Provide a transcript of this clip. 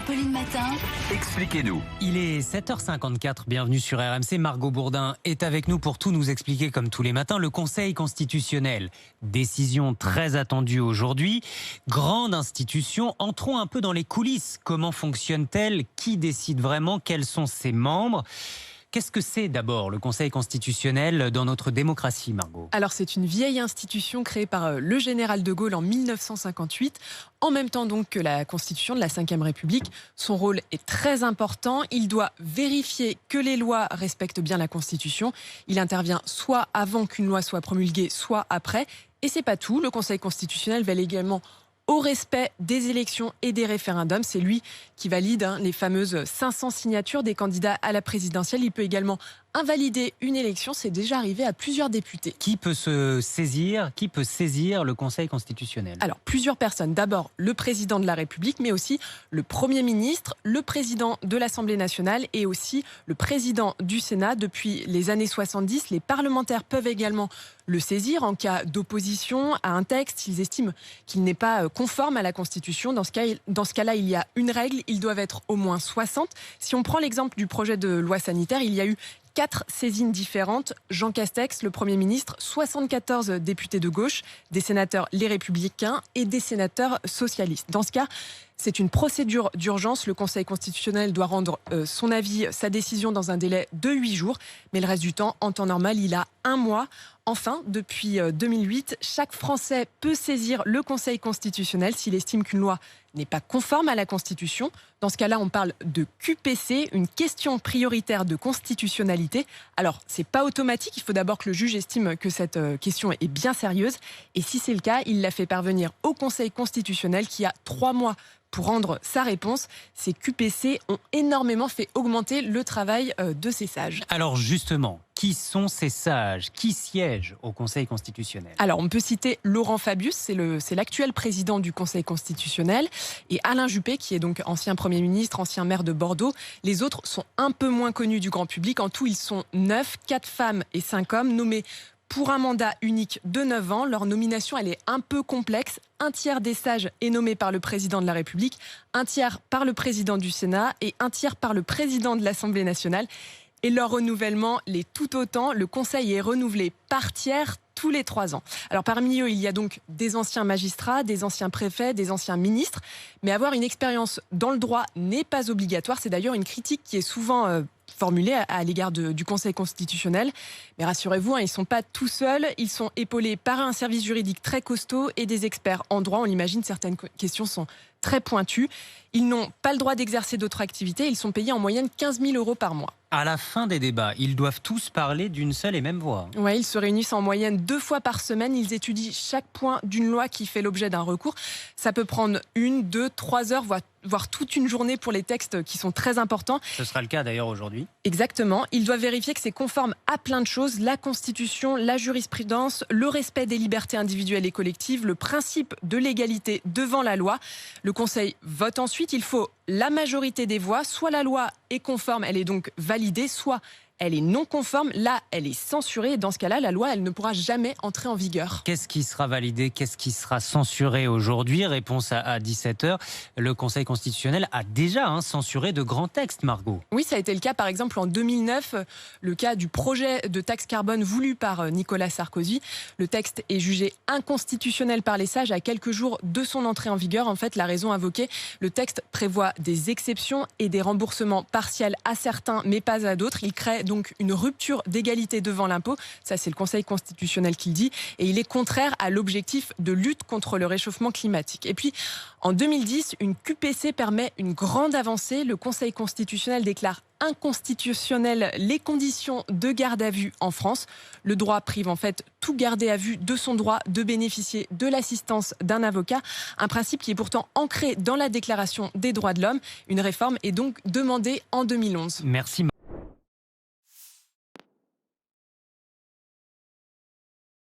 Apolline Matin. Expliquez-nous. Il est 7h54, bienvenue sur RMC. Margot Bourdin est avec nous pour tout nous expliquer comme tous les matins. Le Conseil constitutionnel, décision très attendue aujourd'hui. Grande institution, entrons un peu dans les coulisses. Comment fonctionne-t-elle? Qui décide vraiment? Quels sont ses membres? Qu'est-ce que c'est d'abord le Conseil constitutionnel dans notre démocratie, Margot? Alors c'est une vieille institution créée par le général de Gaulle en 1958, en même temps donc que la Constitution de la Ve République. Son rôle est très important, il doit vérifier que les lois respectent bien la Constitution. Il intervient soit avant qu'une loi soit promulguée, soit après. Et c'est pas tout, le Conseil constitutionnel veille également au respect des élections et des référendums. C'est lui qui valide les fameuses 500 signatures des candidats à la présidentielle. Il peut également invalider une élection. C'est déjà arrivé à plusieurs députés. Qui peut saisir le Conseil constitutionnel? Alors, plusieurs personnes. D'abord, le président de la République, mais aussi le Premier ministre, le président de l'Assemblée nationale et aussi le président du Sénat. Depuis les années 70, les parlementaires peuvent également le saisir en cas d'opposition à un texte s'ils estiment qu'il n'est pas conforme à la Constitution. Dans ce cas-là, il y a une règle, ils doivent être au moins 60. Si on prend l'exemple du projet de loi sanitaire, il y a eu 4 saisines différentes. Jean Castex, le Premier ministre, 74 députés de gauche, des sénateurs les Républicains et des sénateurs socialistes. Dans ce cas, c'est une procédure d'urgence. Le Conseil constitutionnel doit rendre son avis, sa décision dans un délai de 8 jours. Mais le reste du temps, en temps normal, il a 1 mois. Enfin, depuis 2008, chaque Français peut saisir le Conseil constitutionnel s'il estime qu'une loi n'est pas conforme à la Constitution. Dans ce cas-là, on parle de QPC, une question prioritaire de constitutionnalité. Alors, c'est pas automatique. Il faut d'abord que le juge estime que cette question est bien sérieuse. Et si c'est le cas, il la fait parvenir au Conseil constitutionnel qui a 3 mois pour rendre sa réponse. Ces QPC ont énormément fait augmenter le travail de ces sages. Alors justement, qui sont ces sages? Qui siègent au Conseil constitutionnel? Alors, on peut citer Laurent Fabius, c'est l'actuel président du Conseil constitutionnel, et Alain Juppé, qui est donc ancien Premier ministre, ancien maire de Bordeaux. Les autres sont un peu moins connus du grand public. En tout, ils sont 9, 4 femmes et 5 hommes, nommés pour un mandat unique de 9 ans. Leur nomination, elle est un peu complexe. Un tiers des sages est nommé par le président de la République, un tiers par le président du Sénat et un tiers par le président de l'Assemblée nationale. Et leur renouvellement l'est tout autant. Le Conseil est renouvelé par tiers tous les 3 ans. Alors parmi eux, il y a donc des anciens magistrats, des anciens préfets, des anciens ministres. Mais avoir une expérience dans le droit n'est pas obligatoire. C'est d'ailleurs une critique qui est souvent formulée à l'égard du Conseil constitutionnel. Mais rassurez-vous, ils ne sont pas tout seuls. Ils sont épaulés par un service juridique très costaud et des experts en droit. On l'imagine, certaines questions sont très pointues. Ils n'ont pas le droit d'exercer d'autres activités. Ils sont payés en moyenne 15 000 € par mois. À la fin des débats, ils doivent tous parler d'une seule et même voix. Oui, ils se réunissent en moyenne 2 fois par semaine. Ils étudient chaque point d'une loi qui fait l'objet d'un recours. Ça peut prendre 1, 2, 3 heures, voire toute une journée pour les textes qui sont très importants. Ce sera le cas d'ailleurs aujourd'hui. Exactement. Ils doivent vérifier que c'est conforme à plein de choses. La Constitution, la jurisprudence, le respect des libertés individuelles et collectives, le principe de l'égalité devant la loi. Le Conseil vote ensuite. Il faut la majorité des voix. Soit la loi est conforme, elle est donc validée, soit elle est non conforme, là, elle est censurée. Et dans ce cas-là, la loi, elle ne pourra jamais entrer en vigueur. Qu'est-ce qui sera validé? Qu'est-ce qui sera censuré aujourd'hui? Réponse à 17h. Le Conseil constitutionnel a déjà censuré de grands textes, Margot. Oui, ça a été le cas, par exemple, en 2009, le cas du projet de taxe carbone voulu par Nicolas Sarkozy. Le texte est jugé inconstitutionnel par les sages à quelques jours de son entrée en vigueur. En fait, la raison invoquée, le texte prévoit des exceptions et des remboursements partiels à certains, mais pas à d'autres. Il crée donc une rupture d'égalité devant l'impôt. Ça, c'est le Conseil constitutionnel qui le dit. Et il est contraire à l'objectif de lutte contre le réchauffement climatique. Et puis, en 2010, une QPC permet une grande avancée. Le Conseil constitutionnel déclare inconstitutionnelles les conditions de garde à vue en France. Le droit prive en fait tout gardé à vue de son droit de bénéficier de l'assistance d'un avocat. Un principe qui est pourtant ancré dans la Déclaration des droits de l'homme. Une réforme est donc demandée en 2011. Merci.